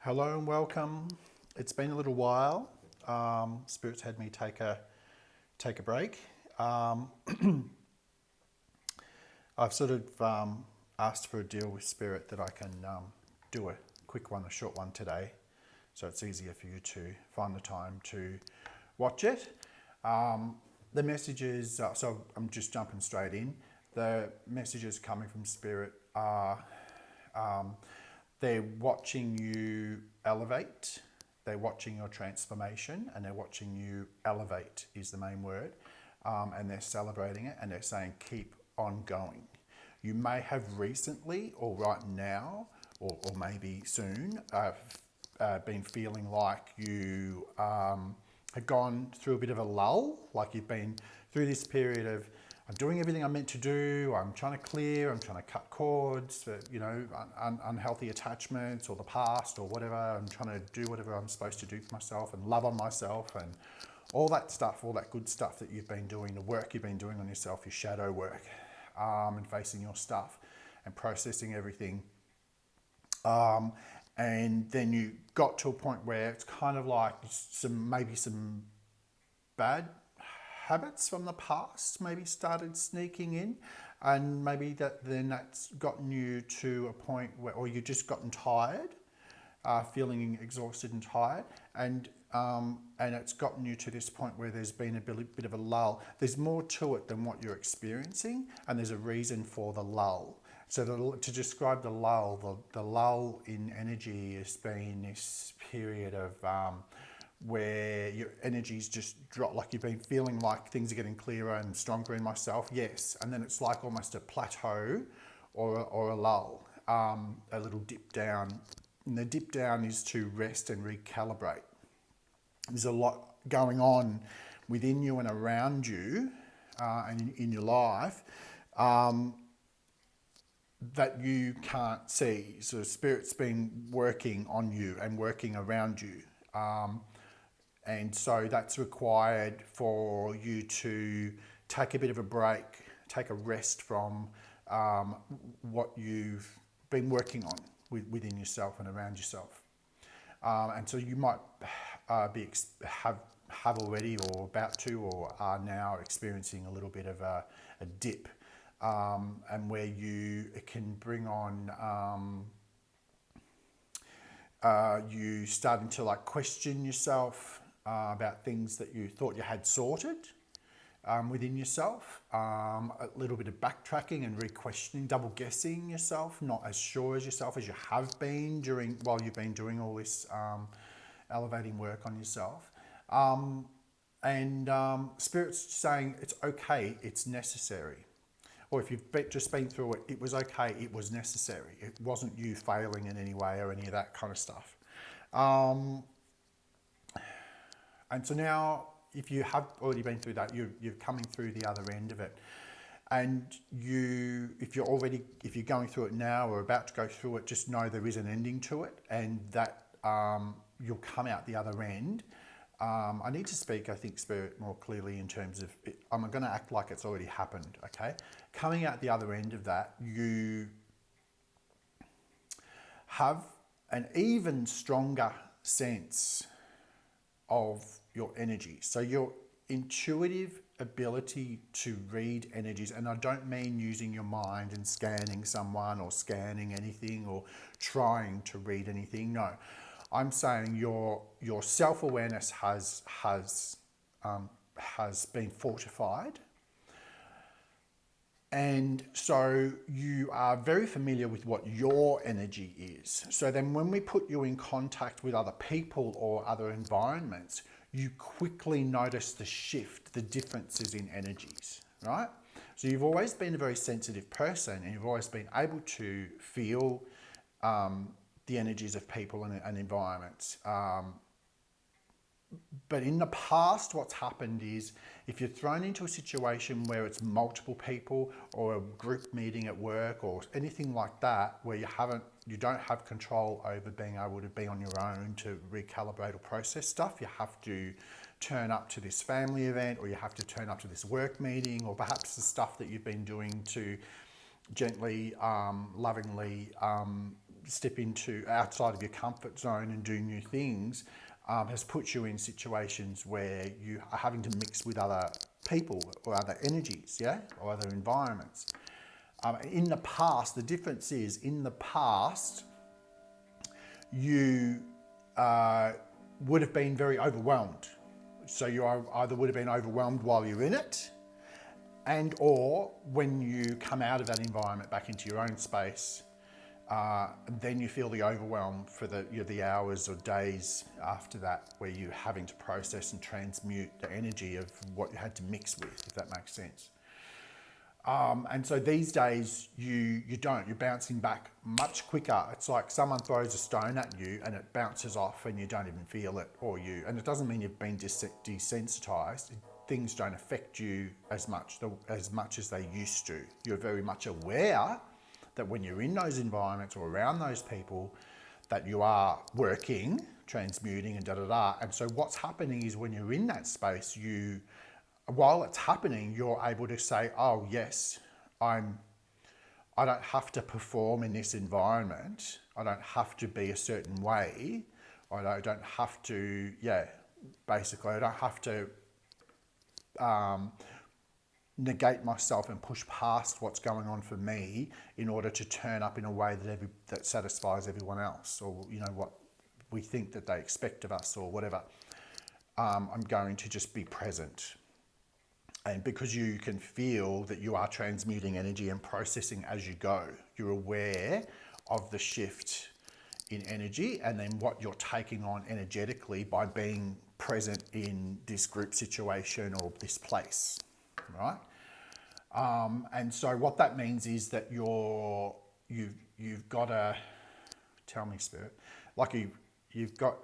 Hello and welcome. It's been a little while. Spirit's had me take a break. Um, I've sort of asked for a deal with Spirit that I can do a quick one, a short one today, so it's easier for you to find the time to watch it. The messages, so I'm just jumping straight in. The messages coming from Spirit are they're watching you elevate, they're watching your transformation, and they're watching you elevate is the main word. And they're celebrating it and they're saying keep on going. You may have recently or right now or maybe soon been feeling like you have gone through a bit of a lull, like you've been through this period of I'm doing everything I'm meant to do, I'm trying to clear, I'm trying to cut cords, for, unhealthy attachments or the past or whatever. I'm trying to do whatever I'm supposed to do for myself and love on myself and all that stuff, all that good stuff that you've been doing, the work you've been doing on yourself, your shadow work, and facing your stuff and processing everything. And then you got to a point where it's kind of like maybe some bad habits from the past maybe started sneaking in, and maybe that's gotten you to a point where, or you've just gotten tired, feeling exhausted and tired, and it's gotten you to this point where there's been a bit of a lull. There's more to it than what you're experiencing, and there's a reason for the lull. So to describe the lull in energy has been this period of where your energy's just dropped, like you've been feeling like things are getting clearer and stronger in myself, yes, and then it's like almost a plateau or a lull, a little dip down. And the dip down is to rest and recalibrate. There's a lot going on within you and around you and in your life that you can't see. So Spirit's been working on you and working around you. And so that's required for you to take a bit of a break, take a rest from what you've been working on within yourself and around yourself. And so you might have already or about to or are now experiencing a little bit of a dip, and where it can bring on you starting to like question yourself about things that you thought you had sorted within yourself, a little bit of backtracking and re-questioning, double guessing yourself, not as sure as yourself as you have been while you've been doing all this elevating work on yourself. And Spirit's saying it's okay, it's necessary. Or if you've just been through it, it was okay, it was necessary. It wasn't you failing in any way or any of that kind of stuff. And so now, if you have already been through that, you're coming through the other end of it. And if you're going through it now or about to go through it, just know there is an ending to it, and that you'll come out the other end. I need to speak, I think, Spirit more clearly in terms of, I'm going to act like it's already happened, okay? Coming out the other end of that, you have an even stronger sense of your energy. So your intuitive ability to read energies, and I don't mean using your mind and scanning someone or scanning anything or trying to read anything, no. I'm saying your self-awareness has been fortified, and so you are very familiar with what your energy is. So then when we put you in contact with other people or other environments, you quickly notice the shift, the differences in energies, right? So you've always been a very sensitive person, and you've always been able to feel the energies of people and environments. But in the past, what's happened is if you're thrown into a situation where it's multiple people or a group meeting at work or anything like that, where you don't have control over being able to be on your own to recalibrate or process stuff, you have to turn up to this family event, or you have to turn up to this work meeting, or perhaps the stuff that you've been doing to gently, lovingly step into outside of your comfort zone and do new things has put you in situations where you are having to mix with other people or other energies, yeah, or other environments. In the past, the difference is in the past, you would have been very overwhelmed. So you either would have been overwhelmed while you're in it, and or when you come out of that environment back into your own space, then you feel the overwhelm for the hours or days after that, where you're having to process and transmute the energy of what you had to mix with, if that makes sense. And so these days you're bouncing back much quicker. It's like someone throws a stone at you and it bounces off and you don't even feel it, and it doesn't mean you've been desensitized. Things don't affect you as much as they used to. You're very much aware that when you're in those environments or around those people, that you are working, transmuting and and so what's happening is when you're in that space, while it's happening, you're able to say, oh yes, I don't have to perform in this environment. I don't have to be a certain way. I don't have to, basically I don't have to negate myself and push past what's going on for me in order to turn up in a way that satisfies everyone else, or what we think that they expect of us, or whatever. I'm going to just be present. And because you can feel that you are transmuting energy and processing as you go, you're aware of the shift in energy and then what you're taking on energetically by being present in this group situation or this place, right? And so what that means is that you've got to tell me, Spirit, like you've got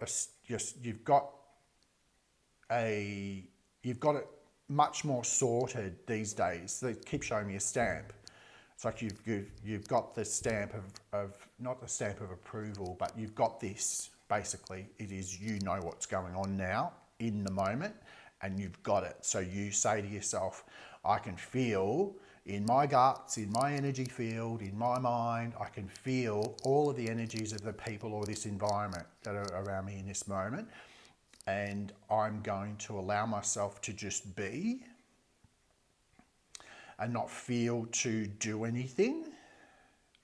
it much more sorted these days. They keep showing me a stamp. It's like you've got the stamp of not the stamp of approval, but you've got this. Basically, it is, what's going on now in the moment, and you've got it. So you say to yourself, I can feel in my guts, in my energy field, in my mind, I can feel all of the energies of the people or this environment that are around me in this moment. And I'm going to allow myself to just be and not feel to do anything,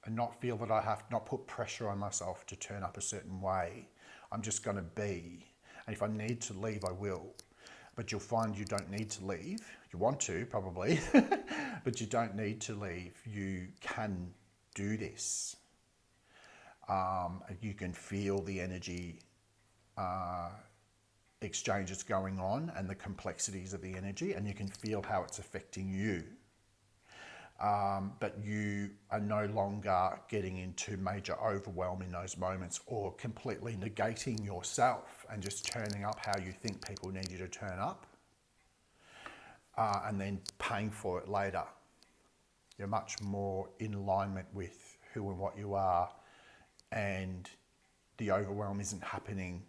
and not feel that I have not put pressure on myself to turn up a certain way. I'm just going to be. And if I need to leave, I will. But you'll find you don't need to leave. You want to, probably, but you don't need to leave. You can do this. You can feel the energy exchanges going on and the complexities of the energy, and you can feel how it's affecting you. But you are no longer getting into major overwhelm in those moments, or completely negating yourself and just turning up how you think people need you to turn up, and then paying for it later. You're much more in alignment with who and what you are, and the overwhelm isn't happening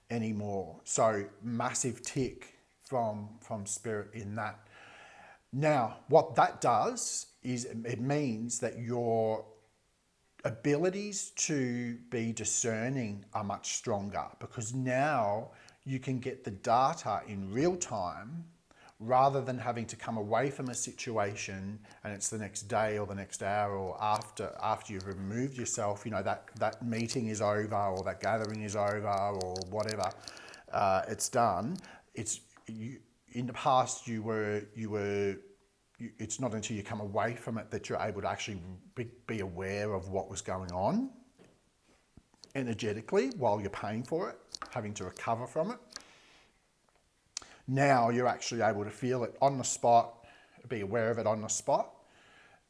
anymore. So massive tick from Spirit in that. Now, what that does is it means that your abilities to be discerning are much stronger, because now you can get the data in real time rather than having to come away from a situation and it's the next day or the next hour or after you've removed yourself, that meeting is over or that gathering is over or whatever, it's done. In the past, it's not until you come away from it that you're able to actually be aware of what was going on energetically while you're paying for it, having to recover from it. Now you're actually able to feel it on the spot, be aware of it on the spot,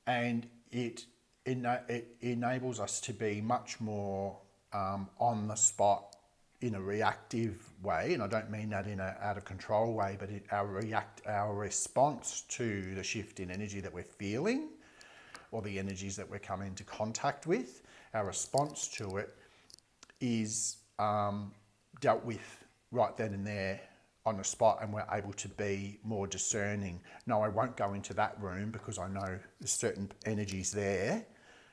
and it enables us to be much more on the spot in a reactive way, and I don't mean that in an out of control way, but our response to the shift in energy that we're feeling, or the energies that we're coming into contact with, our response to it is dealt with right then and there on the spot, and we're able to be more discerning. No, I won't go into that room because I know there's certain energies there.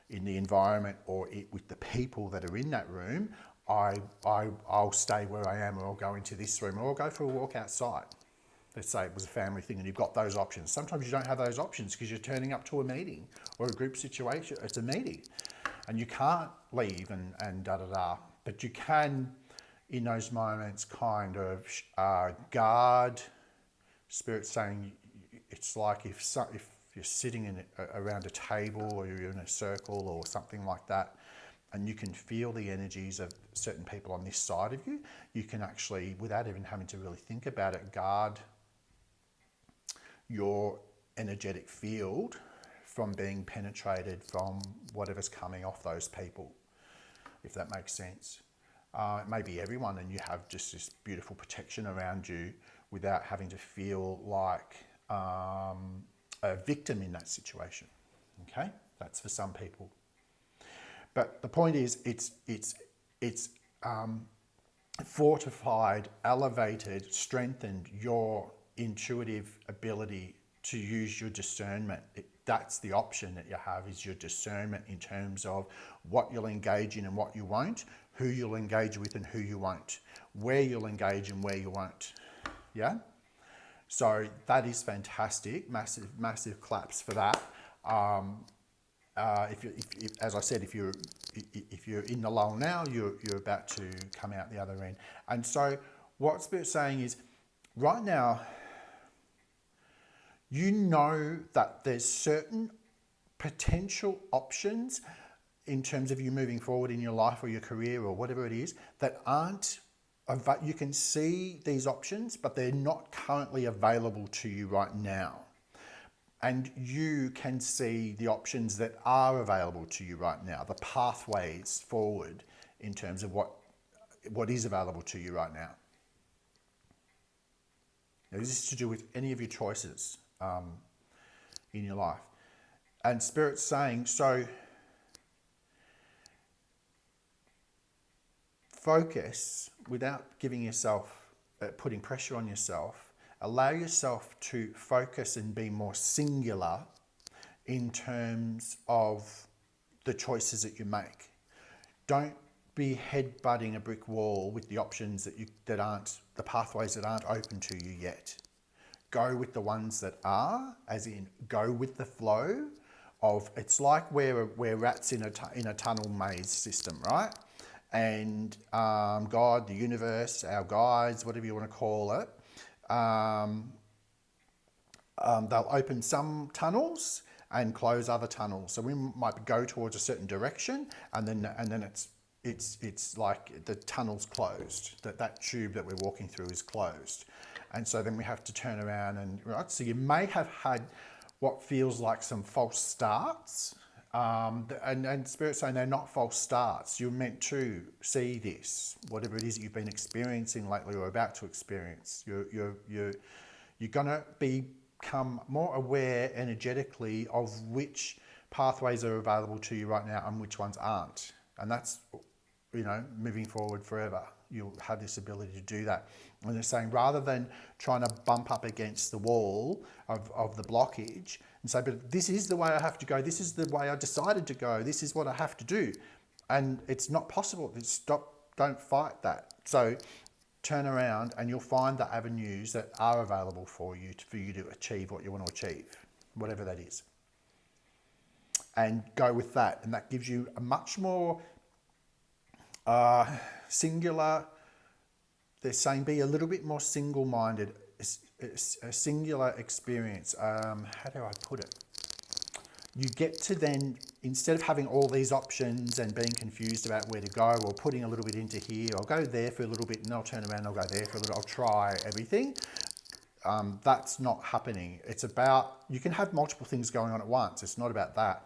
in the environment or with the people that are in that room, I'll stay where I am, or I'll go into this room, or I'll go for a walk outside. Let's say it was a family thing and you've got those options. Sometimes you don't have those options because you're turning up to a meeting or a group situation. It's a meeting and you can't leave and da-da-da. But you can, in those moments, kind of guard. Spirit saying, it's like if you're sitting around a table or you're in a circle or something like that, and you can feel the energies of certain people on this side of you, you can actually, without even having to really think about it, guard your energetic field from being penetrated from whatever's coming off those people, if that makes sense. It may be everyone and you have just this beautiful protection around you without having to feel like a victim in that situation. Okay, that's for some people. But the point is, it's fortified, elevated, strengthened your intuitive ability to use your discernment. That's the option that you have, is your discernment in terms of what you'll engage in and what you won't, who you'll engage with and who you won't, where you'll engage and where you won't. Yeah? So that is fantastic. Massive claps for that. As I said, if you're in the lull now, you're about to come out the other end. And so what Spirit's saying is, right now, you know that there's certain potential options in terms of you moving forward in your life or your career or whatever it is that aren't, you can see these options, but they're not currently available to you right now. And you can see the options that are available to you right now, the pathways forward in terms of what is available to you right now. Now, this is to do with any of your choices in your life. And Spirit's saying, so focus without giving yourself, putting pressure on yourself. Allow yourself to focus and be more singular in terms of the choices that you make. Don't be headbutting a brick wall with the options that aren't, the pathways that aren't open to you yet. Go with the ones that are, as in go with the flow of, it's like we're rats in a tunnel maze system, right? And God, the universe, our guides, whatever you want to call it, they'll open some tunnels and close other tunnels. So we might go towards a certain direction, and then it's like the tunnel's closed. That tube that we're walking through is closed, and so then we have to turn around and right. So you may have had what feels like some false starts, and Spirit's saying they're not false starts. You're meant to see this, whatever it is that you've been experiencing lately or about to experience. You're gonna become more aware energetically of which pathways are available to you right now and which ones aren't. And that's, moving forward forever, you'll have this ability to do that. And they're saying, rather than trying to bump up against the wall of the blockage and say, but this is the way I have to go, this is the way I decided to go, this is what I have to do, and it's not possible. Don't fight that. So turn around and you'll find the avenues that are available for you to achieve what you want to achieve, whatever that is. And go with that. And that gives you a much more singular, they're saying be a little bit more single-minded, a singular experience. How do I put it? You get to then, instead of having all these options and being confused about where to go or putting a little bit into here, I'll go there for a little bit and I'll turn around and I'll go there for a little, I'll try everything. That's not happening. It's about, you can have multiple things going on at once. It's not about that.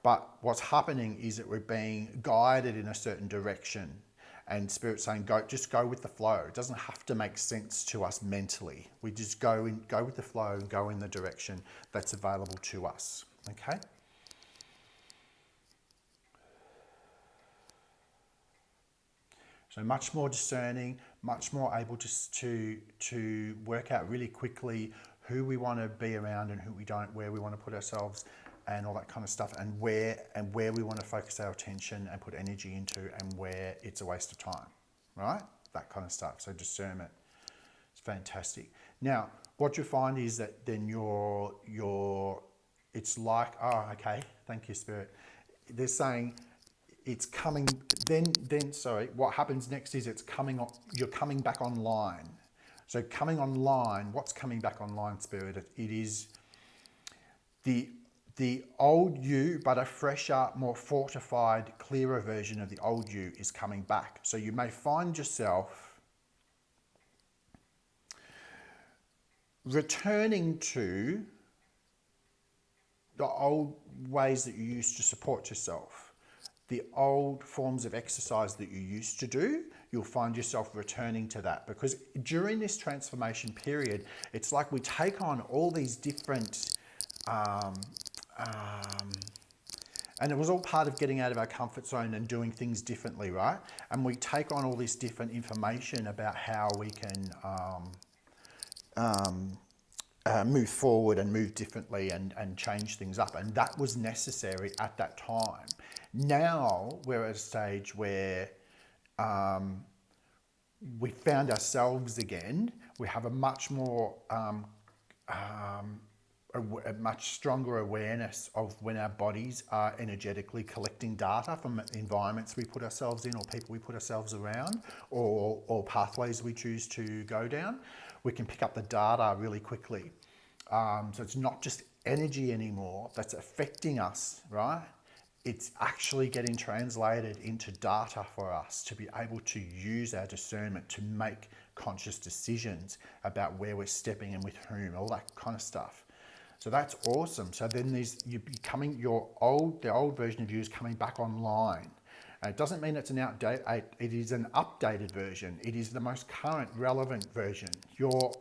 But what's happening is that we're being guided in a certain direction, and Spirit's saying, just go with the flow. It doesn't have to make sense to us mentally. We just go with the flow and go in the direction that's available to us. Okay? So much more discerning, much more able to work out really quickly who we want to be around and who we don't, where we want to put ourselves. and all that kind of stuff, and where we want to focus our attention and put energy into, and where it's a waste of time, right? That kind of stuff. So discernment, it's fantastic. Now, what you find is that then it's like, oh, okay, thank you, Spirit. They're saying it's coming. Sorry. What happens next is you're coming back online. So coming online, what's coming back online, Spirit? It is the old you, but a fresher, more fortified, clearer version of the old you is coming back. So you may find yourself returning to the old ways that you used to support yourself, the old forms of exercise that you used to do. You'll find yourself returning to that, because during this transformation period, it's like we take on all these different, and it was all part of getting out of our comfort zone and doing things differently, right? And we take on all this different information about how we can move forward and move differently and change things up. And that was necessary at that time. Now we're at a stage where we found ourselves again. We have a much more, a much stronger awareness of when our bodies are energetically collecting data from environments we put ourselves in, or people we put ourselves around, or pathways we choose to go down. We can pick up the data really quickly. So it's not just energy anymore that's affecting us, right? It's actually getting translated into data for us to be able to use our discernment to make conscious decisions about where we're stepping and with whom, all that kind of stuff. So that's awesome. So then the old version of you is coming back online. And it doesn't mean it's an outdated, it is an updated version. It is the most current, relevant version. Your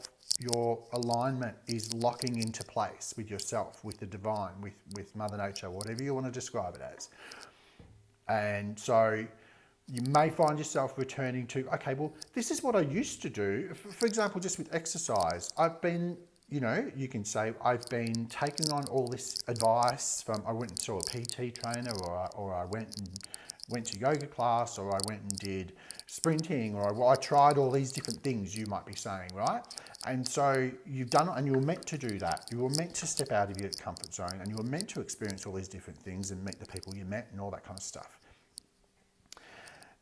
alignment is locking into place with yourself, with the divine, with Mother Nature, whatever you want to describe it as. And so you may find yourself returning to, okay, well, this is what I used to do. For example, just with exercise, I've been, you can say I've been taking on all this advice from, I went and saw a PT trainer, or I went to yoga class, or I went and did sprinting, or I tried all these different things, you might be saying, right? And so you've done it, and you were meant to do that. You were meant to step out of your comfort zone, and you were meant to experience all these different things and meet the people you met and all that kind of stuff.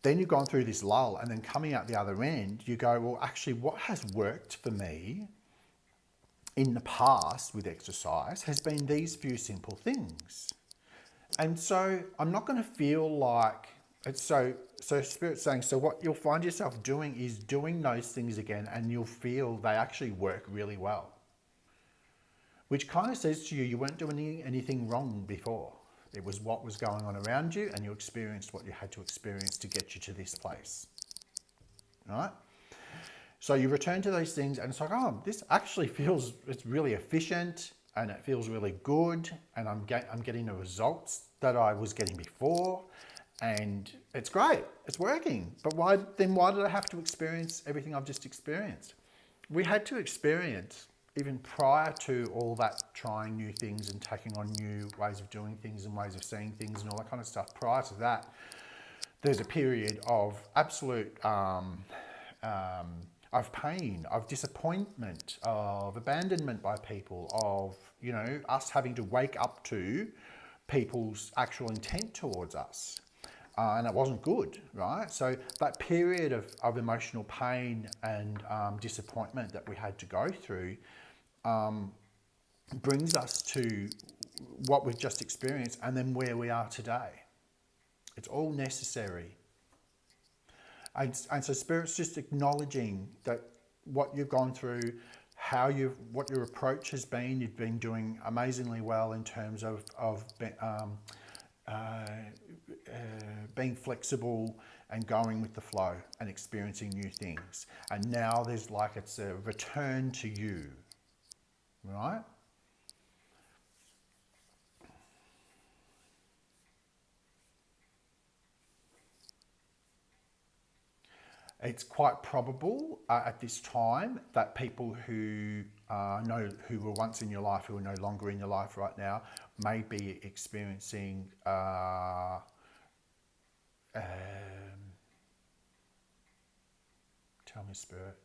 Then you've gone through this lull, and then coming out the other end, you go, well, actually, what has worked for me in the past with exercise has been these few simple things. And so I'm not going to feel like it's so Spirit's saying, so what you'll find yourself doing is doing those things again, and you'll feel they actually work really well. Which kind of says to you, you weren't doing anything wrong before. It was what was going on around you, and you experienced what you had to experience to get you to this place. All right? So you return to those things, and it's like, oh, this actually feels, it's really efficient, and it feels really good, and I'm getting the results that I was getting before, and it's great, it's working. But why did I have to experience everything I've just experienced? We had to experience, even prior to all that, trying new things and taking on new ways of doing things and ways of seeing things and all that kind of stuff. Prior to that, there's a period of absolute of pain, of disappointment, of abandonment by people, of, us having to wake up to people's actual intent towards us. And it wasn't good, right? So that period of emotional pain and disappointment that we had to go through brings us to what we've just experienced, and then where we are today. It's all necessary. And so Spirit's just acknowledging that what you've gone through, what your approach has been. You've been doing amazingly well in terms of being flexible and going with the flow and experiencing new things. And now it's a return to you, right? It's quite probable at this time that people who know who were once in your life, who are no longer in your life right now, may be experiencing tell me, Spirit.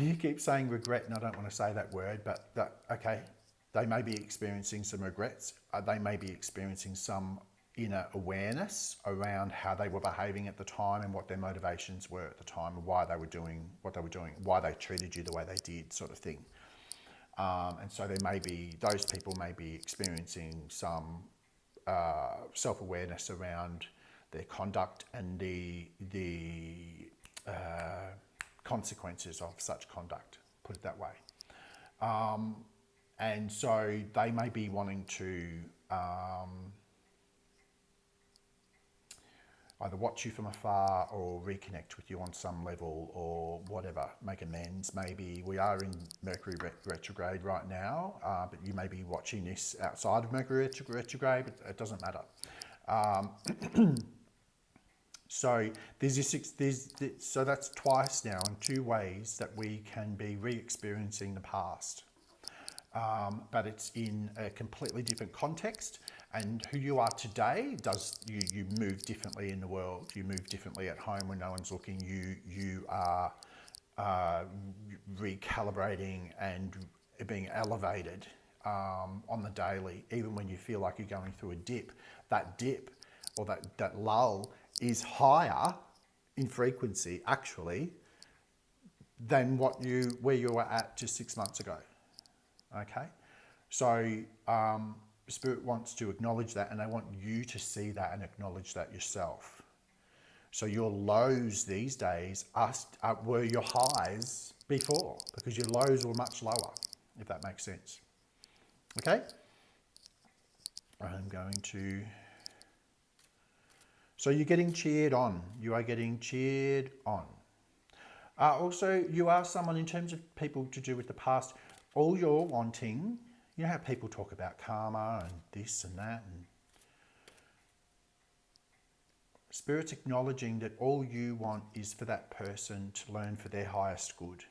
You keep saying regret, and I don't want to say that word, but okay, they may be experiencing some regrets. They may be experiencing some inner awareness around how they were behaving at the time and what their motivations were at the time, and why they were doing what they were doing, why they treated you the way they did, sort of thing. And so those people may be experiencing some self-awareness around their conduct and the consequences of such conduct, put it that way. And so they may be wanting to either watch you from afar or reconnect with you on some level or whatever, make amends. Maybe we are in Mercury retrograde right now, but you may be watching this outside of Mercury retrograde, but it doesn't matter. So so that's twice now in two ways that we can be re-experiencing the past. But it's in a completely different context, and who you are today you move differently in the world. You move differently at home when no one's looking. You are recalibrating and being elevated on the daily, even when you feel like you're going through a dip. That dip or that lull is higher in frequency actually than where you were at just 6 months ago. Okay, so Spirit wants to acknowledge that, and I want you to see that and acknowledge that yourself. So your lows these days were your highs before, because your lows were much lower, if that makes sense. Okay, I'm going to... So you're getting cheered on. You are getting cheered on. Also, you are someone, in terms of people to do with the past, all you're wanting, you know how people talk about karma and this and that, and Spirit's acknowledging that all you want is for that person to learn for their highest good,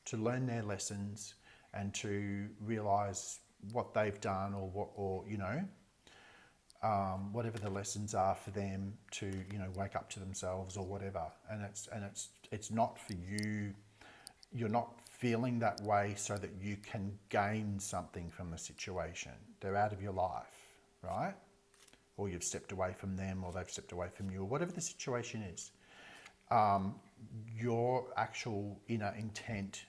to learn their lessons and to realise what they've done, or whatever the lessons are for them to, wake up to themselves or whatever. And it's not for you. You're not feeling that way so that you can gain something from the situation. They're out of your life, right? Or you've stepped away from them, or they've stepped away from you, or whatever the situation is. Your actual inner intent,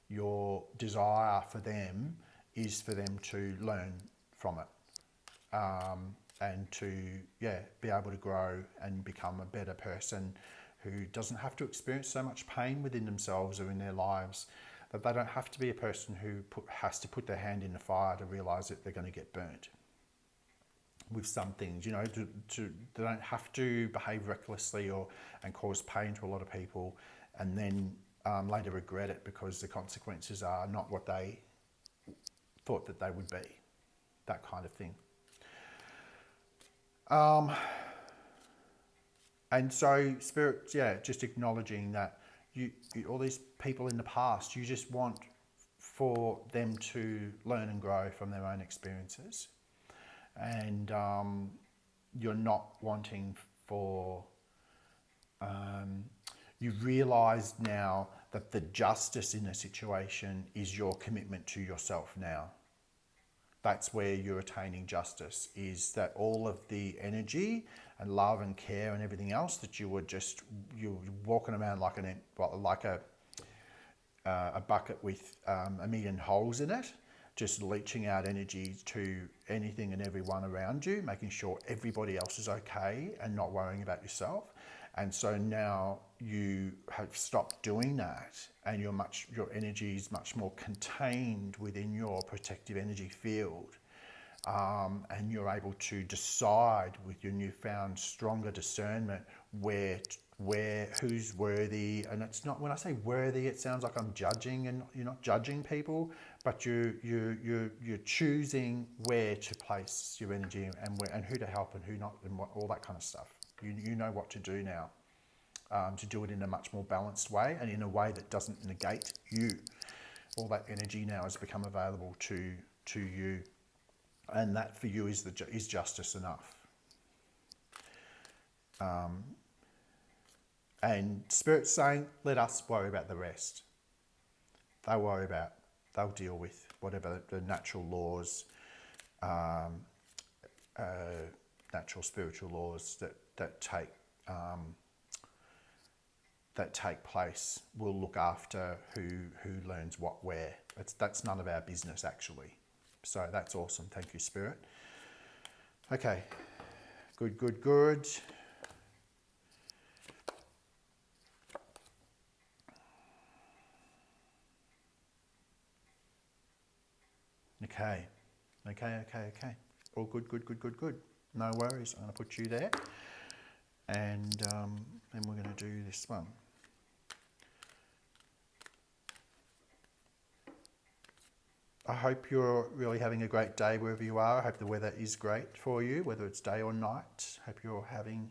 your desire for them is for them to learn from it. And to, be able to grow and become a better person who doesn't have to experience so much pain within themselves or in their lives, that they don't have to be a person who has to put their hand in the fire to realise that they're going to get burnt with some things. They don't have to behave recklessly and cause pain to a lot of people, and then later regret it because the consequences are not what they thought that they would be. That kind of thing. And so Spirit, just acknowledging that you all these people in the past, you just want for them to learn and grow from their own experiences. And you're not wanting for... you realise now that the justice in a situation is your commitment to yourself now. That's where you're attaining justice, is that all of the energy and love and care and everything else that you're walking around like a bucket with a million holes in it, just leaching out energy to anything and everyone around you, making sure everybody else is okay and not worrying about yourself. And so now you have stopped doing that, and your energy is much more contained within your protective energy field, and you're able to decide with your newfound stronger discernment who's worthy. And it's not, when I say worthy, it sounds like I'm judging, and you're not judging people, but you're choosing where to place your energy and who to help and who not, and all that kind of stuff. You know what to do now. to do it in a much more balanced way and in a way that doesn't negate you. All that energy now has become available to you, and that for you is justice enough. And Spirit's saying, let us worry about the rest. They'll deal with whatever the natural laws, natural spiritual laws that take place. Will look after who learns what where. That's none of our business, actually. So that's awesome. Thank you, Spirit. Okay, good. Okay. All good. No worries. I'm going to put you there. And then we're going to do this one. I hope you're really having a great day wherever you are. I hope the weather is great for you, whether it's day or night. Hope you're having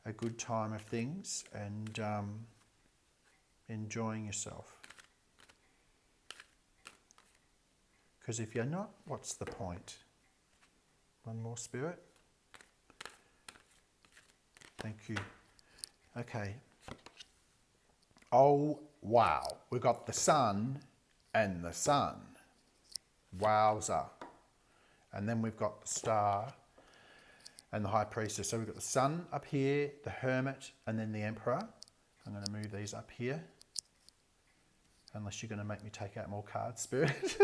a good time of things and enjoying yourself. Because if you're not, what's the point? One more, Spirit. Thank you. Okay. Oh, wow. We've got the sun and the sun. Wowza. And then we've got the star and the high priestess. So we've got the sun up here, the hermit, and then the emperor. I'm going to move these up here. Unless you're going to make me take out more cards, Spirit.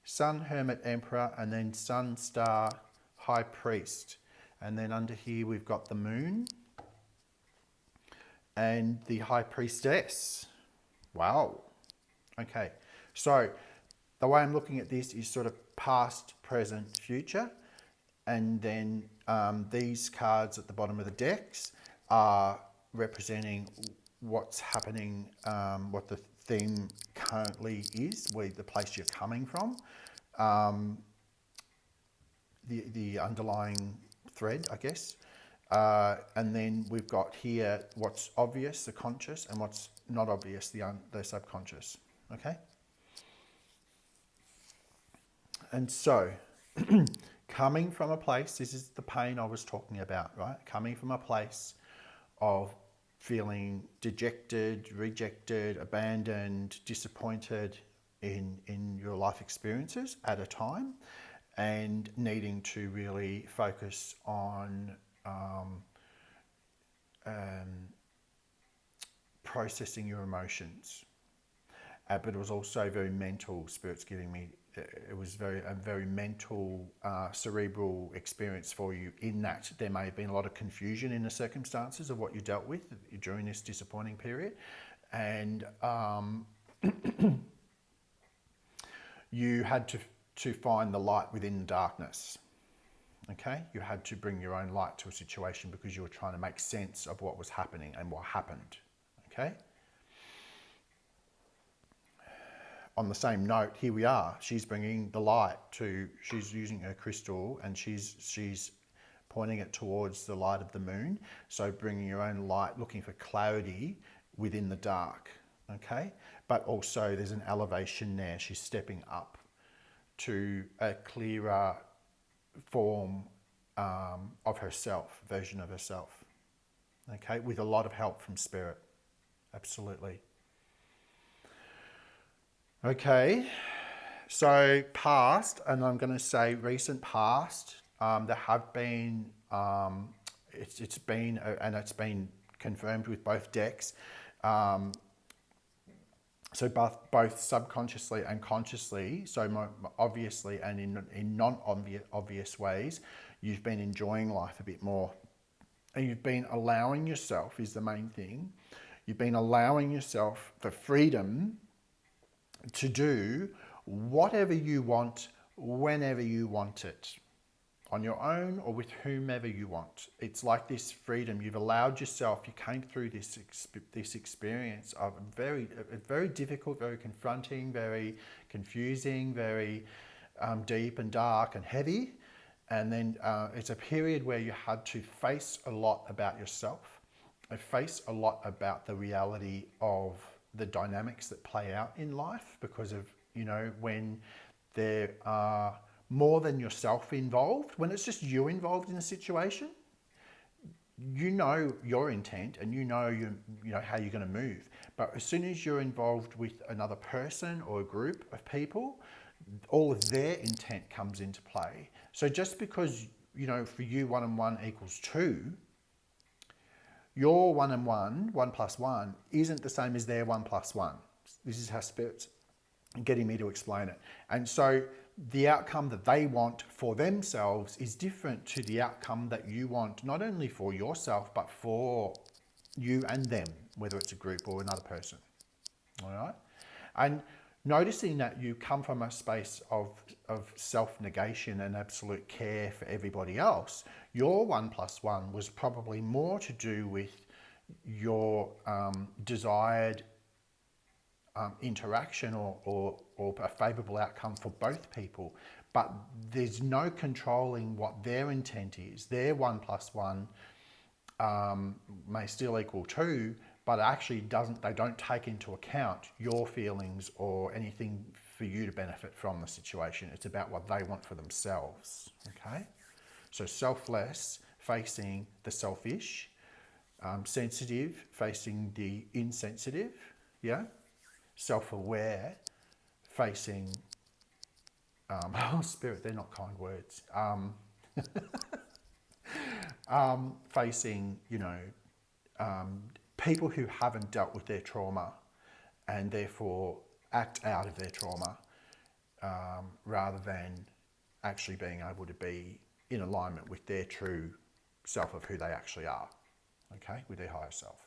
Sun, hermit, emperor, and then sun, star, high priest. And then under here we've got the moon and the high priestess. Wow. Okay, so the way I'm looking at this is sort of past, present, future. And then these cards at the bottom of the decks are representing what's happening, what the theme currently is, the place you're coming from, the underlying thread, I guess. And then we've got here what's obvious, the conscious, and what's not obvious, the subconscious. Okay? And so, coming from a place, this is the pain I was talking about, right? Coming from a place of feeling dejected, rejected, abandoned, disappointed in your life experiences at a time, and needing to really focus on processing your emotions. But it was also very mental. Spirit's giving me, it was a very mental, cerebral experience for you, in that there may have been a lot of confusion in the circumstances of what you dealt with during this disappointing period. And you had to find the light within the darkness. Okay? You had to bring your own light to a situation because you were trying to make sense of what was happening and what happened. Okay? On the same note, here we are. She's bringing the light she's using her crystal and she's pointing it towards the light of the moon. So bringing your own light, looking for clarity within the dark. Okay? But also there's an elevation there. She's stepping up to a clearer form of herself, version of herself. Okay? With a lot of help from Spirit. Absolutely. Okay, so past, and I'm going to say recent past, there have been, it's been confirmed with both decks, so both subconsciously and consciously, so more obviously and in non-obvious ways, you've been enjoying life a bit more. And you've been allowing yourself, is the main thing, you've been allowing yourself the freedom to do whatever you want, whenever you want it, on your own or with whomever you want. It's like this freedom. You've allowed yourself, you came through this experience of very difficult, very confronting, very confusing, very deep and dark and heavy. And then it's a period where you had to face a lot about yourself, face a lot about the reality of the dynamics that play out in life, because of, when there are more than yourself involved, when it's just you involved in a situation, you know your intent and you know how you're going to move. But as soon as you're involved with another person or a group of people, all of their intent comes into play. So just because, for you 1 and 1 equals 2, your 1 and 1, 1 plus 1, isn't the same as their 1 plus 1. This is how Spirit's getting me to explain it. And so the outcome that they want for themselves is different to the outcome that you want, not only for yourself, but for you and them, whether it's a group or another person. All right? And noticing that you come from a space of self-negation and absolute care for everybody else, your 1 plus 1 was probably more to do with your desired interaction or a favourable outcome for both people. But there's no controlling what their intent is. Their 1 plus 1 may still equal 2, but actually they don't take into account your feelings or anything for you to benefit from the situation. It's about what they want for themselves, okay? So selfless facing the selfish, sensitive facing the insensitive, yeah? Self-aware facing, Spirit, they're not kind words, facing, people who haven't dealt with their trauma and therefore act out of their trauma, rather than actually being able to be in alignment with their true self of who they actually are, okay, with their higher self.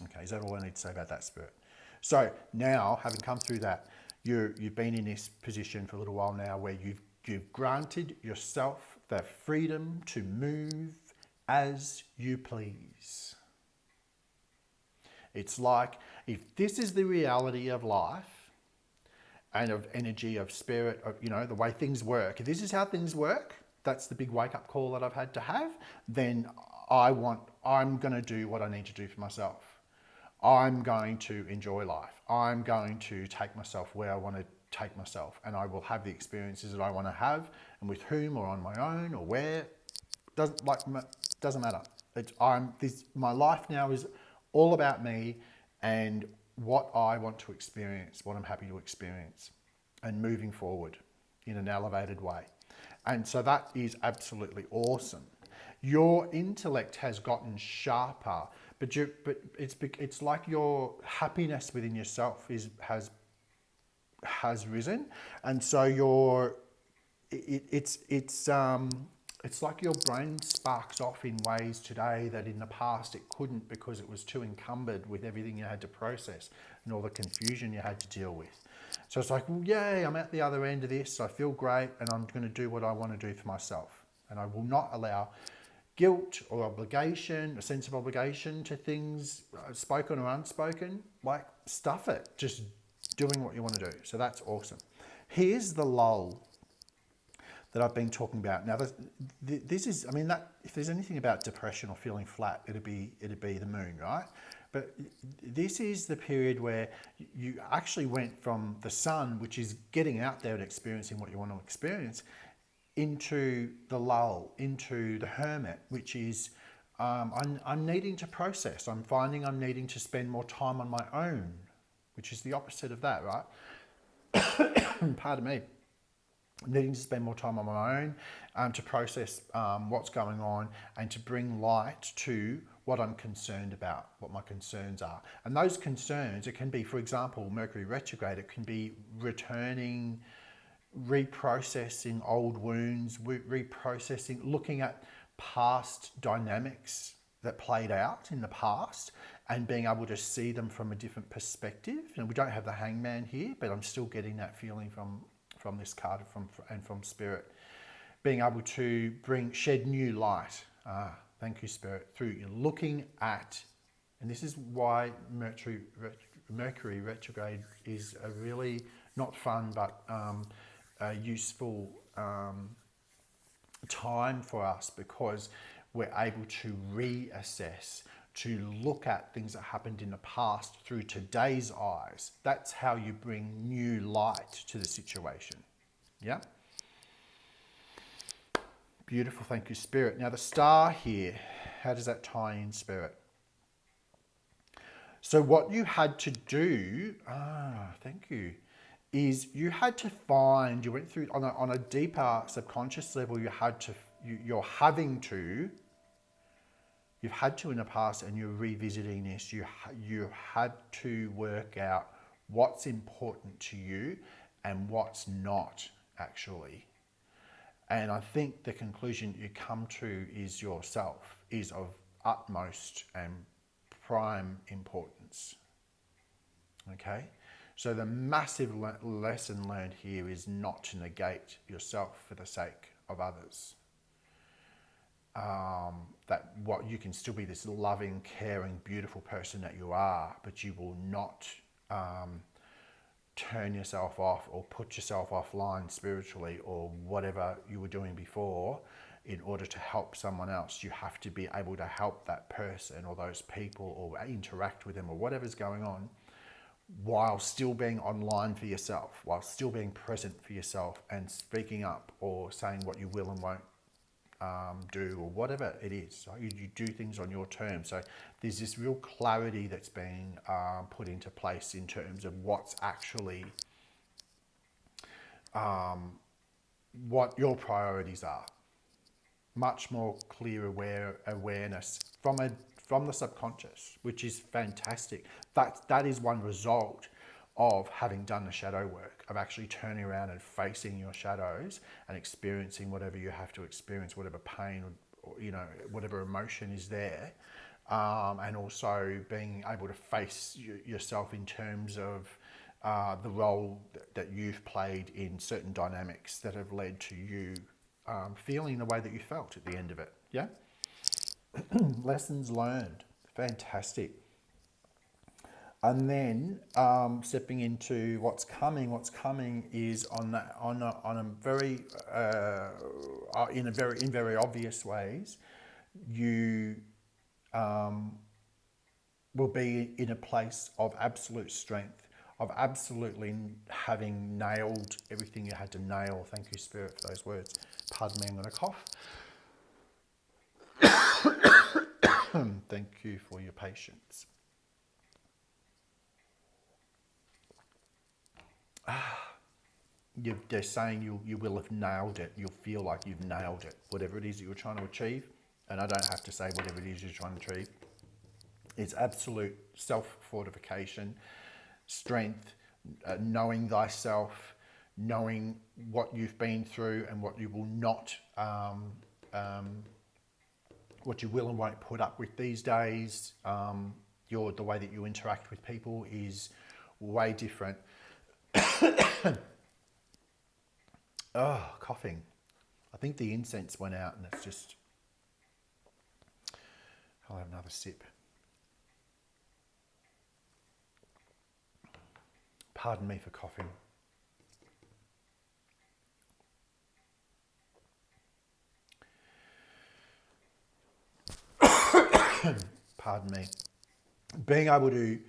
Okay, is that all I need to say about that, Spirit? So now, having come through that, you've been in this position for a little while now where you've granted yourself the freedom to move as you please. It's like, if this is the reality of life and of energy, of spirit, of, the way things work, if this is how things work, that's the big wake-up call that I've had to have, then I'm going to do what I need to do for myself. I'm going to enjoy life. I'm going to take myself where I want to take myself, and I will have the experiences that I want to have, and with whom, or on my own, or where. Doesn't matter. My life now is all about me and what I want to experience, what I'm happy to experience, and moving forward in an elevated way. And so that is absolutely awesome. Your intellect has gotten sharper, but it's like your happiness within yourself has risen, and so it's like your brain sparks off in ways today that in the past it couldn't, because it was too encumbered with everything you had to process and all the confusion you had to deal with. So it's like, well, yay, I'm at the other end of this, I feel great, and I'm going to do what I want to do for myself. And I will not allow guilt or obligation, a sense of obligation to things, spoken or unspoken. Like, stuff it, just doing what you want to do. So that's awesome. Here's the lull that I've been talking about. Now, this is, if there's anything about depression or feeling flat, it'd be the moon, right? But this is the period where you actually went from the sun, which is getting out there and experiencing what you want to experience, into the lull, into the hermit, which is I'm needing to process. I'm finding I'm needing to spend more time on my own, which is the opposite of that, right? Pardon me. I'm needing to spend more time on my own to process what's going on and to bring light to what I'm concerned about, what my concerns are. And those concerns, it can be, for example, Mercury retrograde, it can be returning, reprocessing old wounds, reprocessing, looking at past dynamics that played out in the past and being able to see them from a different perspective. And we don't have the hangman here, but I'm still getting that feeling from this card and from Spirit. Being able to shed new light. Thank you, Spirit. Through looking at, and this is why Mercury retrograde is a really not fun, but a useful time for us because we're able to reassess, to look at things that happened in the past through today's eyes. That's how you bring new light to the situation. Yeah? Beautiful, thank you, Spirit. Now the star here, how does that tie in, Spirit? So what you had to do, thank you, is you had to find, you went through on a deeper subconscious level, you've had to in the past, and you're revisiting this, you had to work out what's important to you and what's not, actually. And I think the conclusion you come to is yourself is of utmost and prime importance. Okay? So the massive lesson learned here is not to negate yourself for the sake of others. That what you can still be this loving, caring, beautiful person that you are, but you will not turn yourself off or put yourself offline spiritually or whatever you were doing before in order to help someone else. You have to be able to help that person or those people or interact with them or whatever's going on while still being online for yourself, while still being present for yourself and speaking up or saying what you will and won't do or whatever it is. So you do things on your terms. So there's this real clarity that's being put into place in terms of what's actually what your priorities are. Much more clear awareness from the subconscious, which is fantastic. That is one result of having done the shadow work, of actually turning around and facing your shadows and experiencing whatever you have to experience, whatever pain or whatever emotion is there, and also being able to face yourself in terms of the role that you've played in certain dynamics that have led to you feeling the way that you felt at the end of it. Yeah. Lessons learned. Fantastic. And then stepping into what's coming. What's coming is in very obvious ways. You will be in a place of absolute strength, of absolutely having nailed everything you had to nail. Thank you, Spirit, for those words. Pardon me, I'm going to cough. Thank you for your patience. They're saying you will have nailed it. You'll feel like you've nailed it, whatever it is that you're trying to achieve. And I don't have to say whatever it is you're trying to achieve. It's absolute self-fortification, strength, knowing thyself, knowing what you've been through and what you will not, what you will and won't put up with these days. The way that you interact with people is way different. Oh, coughing. I think the incense went out and it's just... I'll have another sip. Pardon me for coughing. Pardon me. Being able to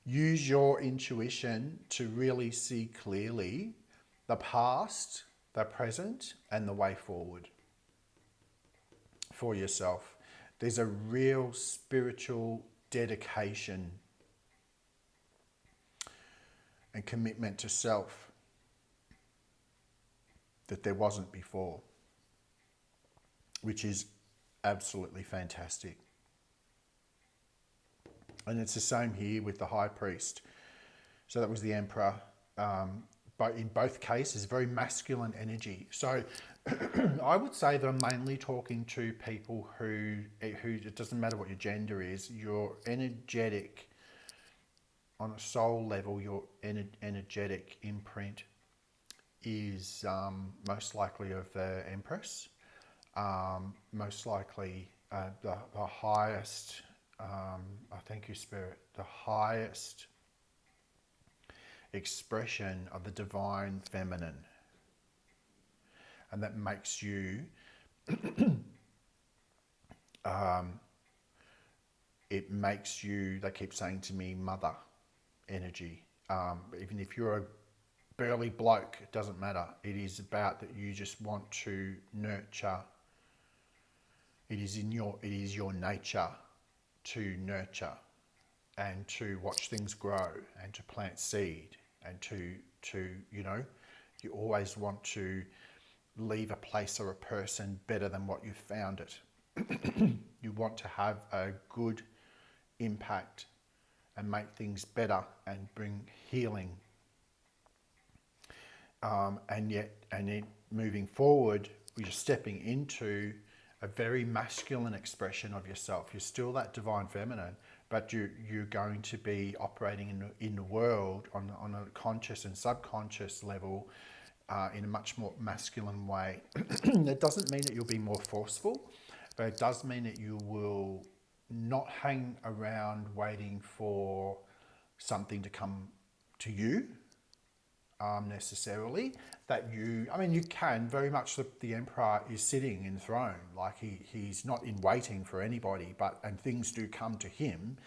use your intuition to really see clearly the past, the present, and the way forward for yourself. There's a real spiritual dedication and commitment to self that there wasn't before, which is absolutely fantastic. And it's the same here with the high priest. So that was the emperor. But in both cases, very masculine energy. So I would say that I'm mainly talking to people who it doesn't matter what your gender is, you're energetic on a soul level, your energetic imprint is most likely of the Empress, most likely the highest, I thank you, Spirit, the highest expression of the divine feminine. and that makes you, it makes you, they keep saying to me, mother energy. Even if you're a burly bloke, it doesn't matter. It is about that you just want to nurture. It is your nature to nurture and to watch things grow and to plant seed and to you always want to leave a place or a person better than what you found it. You want to have a good impact and make things better and bring healing. And then moving forward, you're stepping into a very masculine expression of yourself. You're still that divine feminine, but you're going to be operating in the world on a conscious and subconscious level in a much more masculine way. That doesn't mean that you'll be more forceful, but it does mean that you will not hang around waiting for something to come to you necessarily. That you can very much, the emperor is sitting enthroned, like he's not in waiting for anybody, and things do come to him,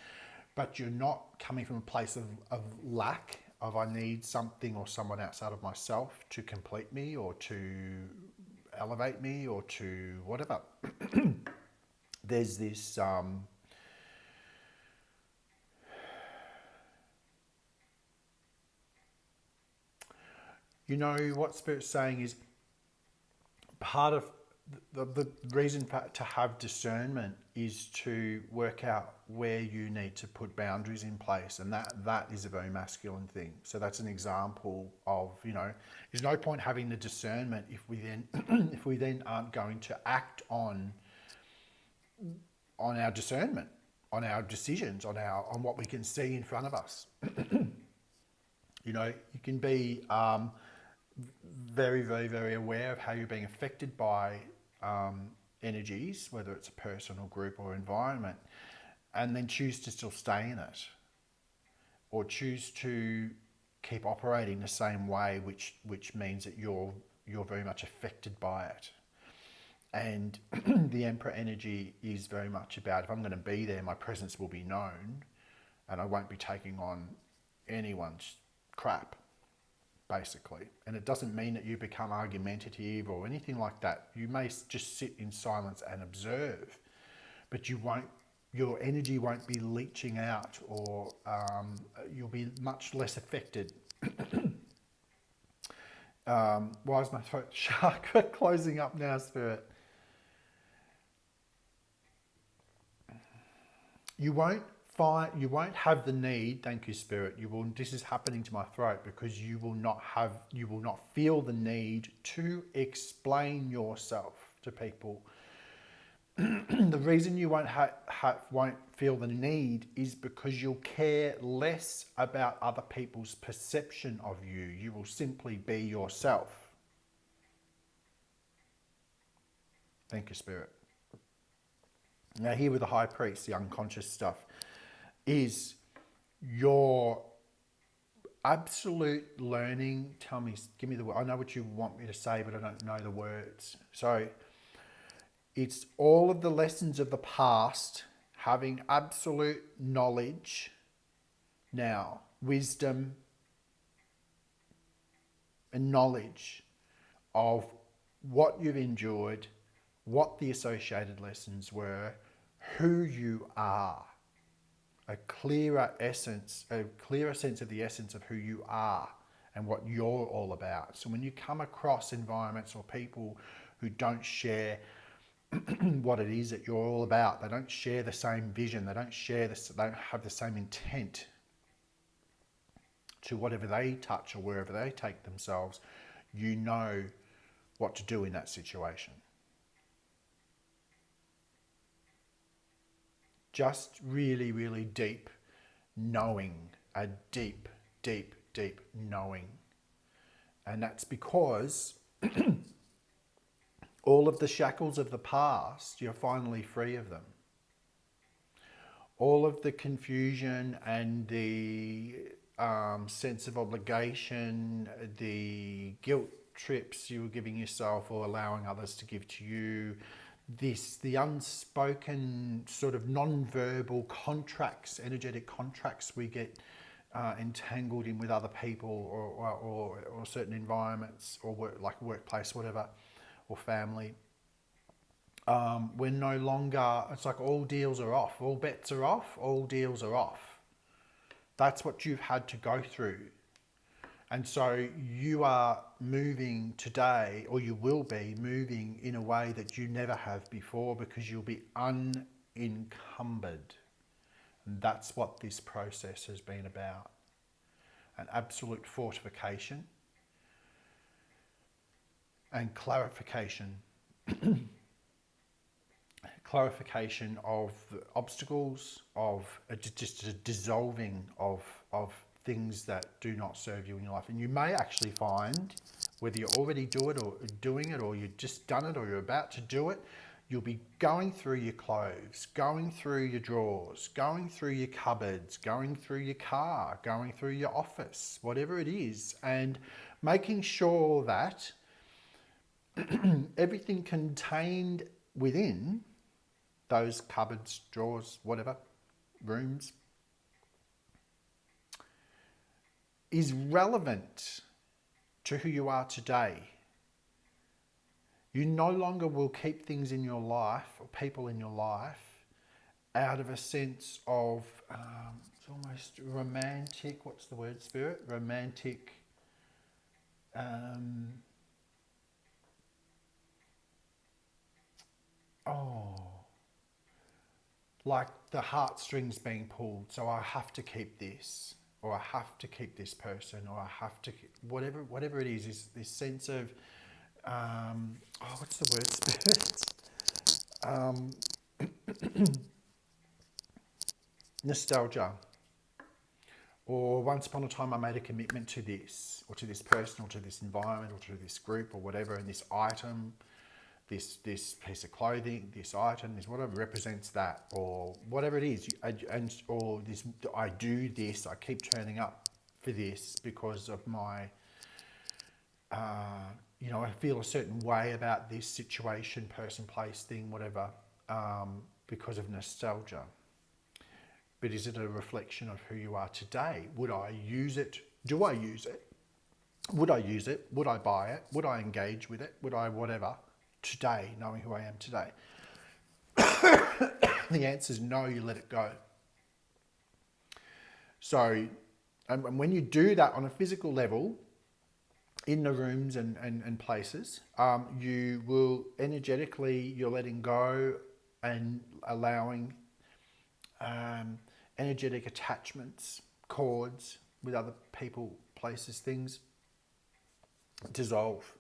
but you're not coming from a place of lack, of I need something or someone outside of myself to complete me or to elevate me or to whatever. There's this what Spirit's saying is part of the reason to have discernment is to work out where you need to put boundaries in place, and that is a very masculine thing. So that's an example of, there's no point having the discernment if we then aren't going to act on our discernment, on our decisions, on what we can see in front of us. You can be very, very, very aware of how you're being affected by energies, whether it's a person or group or environment, and then choose to still stay in it, or choose to keep operating the same way, which means that you're very much affected by it. And the Emperor energy is very much about, if I'm going to be there, my presence will be known, and I won't be taking on anyone's crap, basically. And it doesn't mean that you become argumentative or anything like that. You may just sit in silence and observe, but your energy won't be leaching out, or you'll be much less affected. Why is my throat shark closing up now, Spirit? You won't have the need, thank you, Spirit. This is happening to my throat because you will not feel the need to explain yourself to people. The reason you won't feel the need is because you'll care less about other people's perception of you. You will simply be yourself. Thank you, Spirit. Now, here with the High Priest, the unconscious stuff, is your absolute learning. Give me the word. I know what you want me to say, but I don't know the words. So it's all of the lessons of the past, having absolute knowledge now, wisdom and knowledge of what you've endured, what the associated lessons were, who you are. A clearer sense of the essence of who you are and what you're all about. So when you come across environments or people who don't share what it is that you're all about, they don't share the same vision, they don't have the same intent to whatever they touch or wherever they take themselves, you know what to do in that situation. Just really, really deep knowing, a deep, deep, deep knowing. And that's because all of the shackles of the past, you're finally free of them. All of the confusion and the sense of obligation, the guilt trips you were giving yourself or allowing others to give to you. The unspoken sort of non-verbal contracts, energetic contracts we get entangled in with other people or certain environments or like workplace, whatever, or family. We're no longer, it's like all deals are off, all bets are off, all deals are off. That's what you've had to go through. And so you are moving today, or you will be moving in a way that you never have before, because you'll be unencumbered. And that's what this process has been about. An absolute fortification and clarification. Clarification of the obstacles, of just a dissolving of things that do not serve you in your life. And you may actually find, whether you already do it or doing it, or you've just done it or you're about to do it, you'll be going through your clothes, going through your drawers, going through your cupboards, going through your car, going through your office, whatever it is, and making sure that everything contained within those cupboards, drawers, whatever, rooms, is relevant to who you are today. You no longer will keep things in your life or people in your life out of a sense of, it's almost romantic, what's the word, Spirit? Romantic, like the heartstrings being pulled. So I have to keep this, or I have to keep this person, or I have to keep, whatever it is this sense of, what's the word, Spirit? Nostalgia. Or once upon a time I made a commitment to this, or to this person, or to this environment, or to this group, or whatever, and this item, this piece of clothing, this item, this whatever represents that, or whatever it is, or this, I do this, I keep turning up for this because of my, I feel a certain way about this situation, person, place, thing, whatever, because of nostalgia. But is it a reflection of who you are today? Would I use it? Do I use it? Would I use it? Would I buy it? Would I engage with it? Would I whatever? Today, knowing who I am today? The answer is no, you let it go. So, and when you do that on a physical level, in the rooms and places, you will energetically, you're letting go and allowing energetic attachments, cords with other people, places, things, dissolve.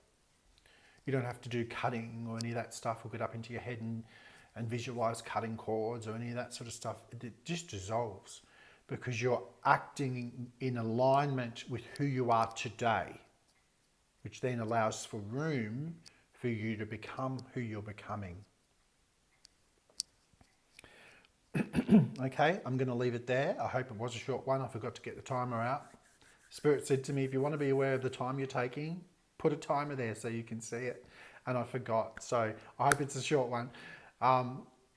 You don't have to do cutting or any of that stuff, or get up into your head and visualize cutting cords or any of that sort of stuff. It just dissolves, because you're acting in alignment with who you are today, which then allows for room for you to become who you're becoming. Okay, I'm going to leave it there. I hope it was a short one. I forgot to get the timer out. Spirit said to me, if you want to be aware of the time you're taking, put a timer there so you can see it. And I forgot. So I hope it's a short one.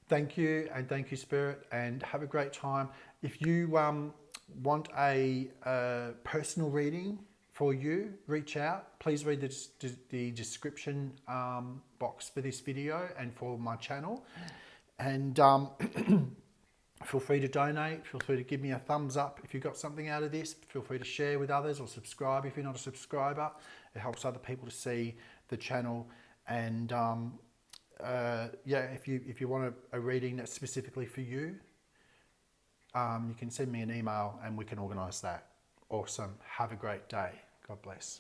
Thank you, and thank you, Spirit, and have a great time. If you want a personal reading for you, reach out. Please read the description box for this video and for my channel. And feel free to donate. Feel free to give me a thumbs up if you got something out of this. Feel free to share with others, or subscribe if you're not a subscriber. It helps other people to see the channel. And if you want a reading that's specifically for you, you can send me an email and we can organise that. Awesome. Have a great day. God bless.